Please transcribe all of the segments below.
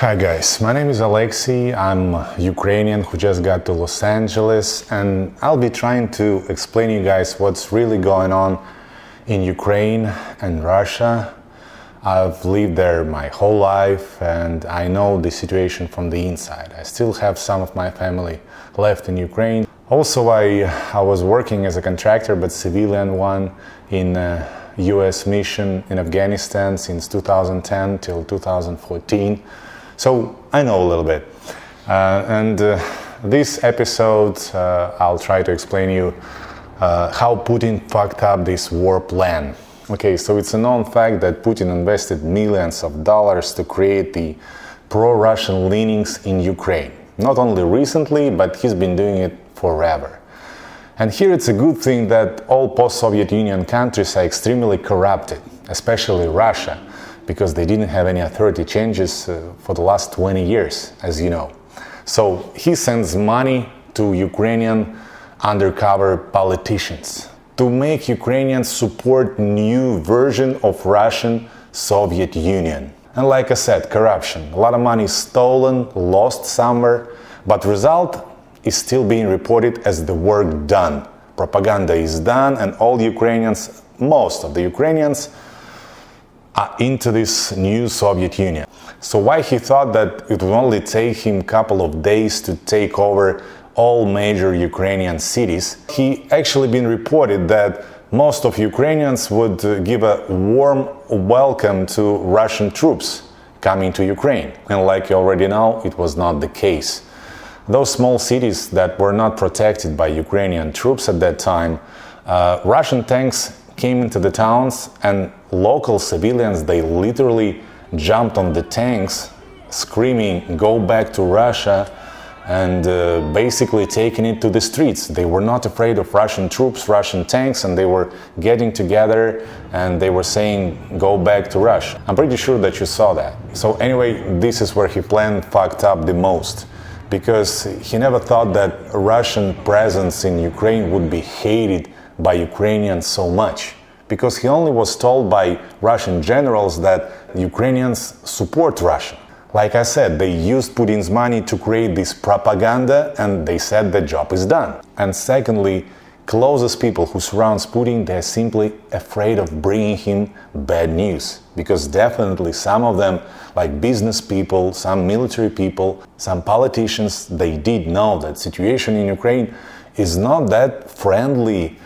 Hi guys, my name is Aleksey. I'm Ukrainian who just got to Los Angeles, and I'll be trying to explain you guys what's really going on in Ukraine and Russia. I've lived there my whole life and I know the situation from the inside. I still have some of my family left in Ukraine. Also, I was working as a contractor, but civilian one, in a US mission in Afghanistan since 2010 till 2014. So I know a little bit. This episode, I'll try to explain you how Putin fucked up this war plan. Okay, so it's a known fact that Putin invested millions of dollars to create the pro-Russian leanings in Ukraine. Not only recently, but he's been doing it forever. And here it's a good thing that all post-Soviet Union countries are extremely corrupted, especially Russia, because they didn't have any authority changes for the last 20 years, as you know. So he sends money to Ukrainian undercover politicians to make Ukrainians support new version of Russian Soviet Union. And like I said, corruption. A lot of money stolen, lost somewhere, but result is still being reported as the work done. Propaganda is done, and all Ukrainians, most of the Ukrainians, are into this new Soviet Union. So why he thought that it would only take him a couple of days to take over all major Ukrainian cities? He actually been reported that most of Ukrainians would give a warm welcome to Russian troops coming to Ukraine. And like you already know, it was not the case. Those small cities that were not protected by Ukrainian troops at that time, Russian tanks came into the towns, and local civilians, they literally jumped on the tanks screaming, "Go back to Russia," and basically taking it to the streets. They were not afraid of Russian troops, Russian tanks, and they were getting together and they were saying, "Go back to Russia." I'm pretty sure that you saw that. So anyway, this is where he planned fucked up the most, because he never thought that Russian presence in Ukraine would be hated by Ukrainians so much, because he only was told by Russian generals that Ukrainians support Russia. Like I said, they used Putin's money to create this propaganda, and they said the job is done. And secondly, closest people who surrounds Putin, they're simply afraid of bringing him bad news, because definitely some of them, like business people, some military people, some politicians, they did know that situation in Ukraine is not that friendly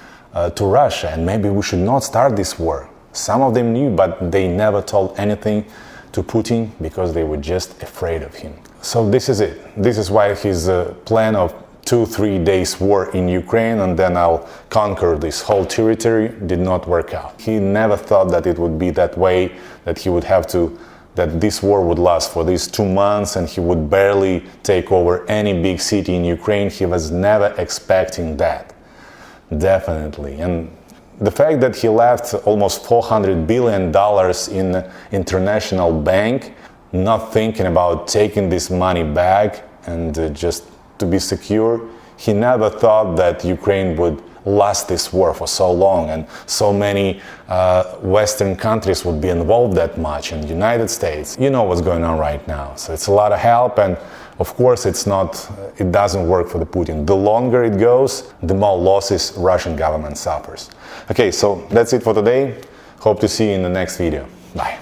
to Russia, and maybe we should not start this war. Some of them knew, but they never told anything to Putin because they were just afraid of him. So this is it. This is why his plan of 2-3 days war in Ukraine and then I'll conquer this whole territory did not work out. He never thought that it would be that way, that he would have to, that this war would last for these 2 months and he would barely take over any big city in Ukraine. He was never expecting that. Definitely. And the fact that he left almost $400 billion in international bank, not thinking about taking this money back and just to be secure, he never thought that Ukraine would last this war for so long and so many Western countries would be involved that much, and the United States. You know what's going on right now. So it's a lot of help, and of course it doesn't work for the Putin. The longer it goes, the more losses Russian government suffers. Okay, so that's it for today. Hope to see you in the next video. Bye.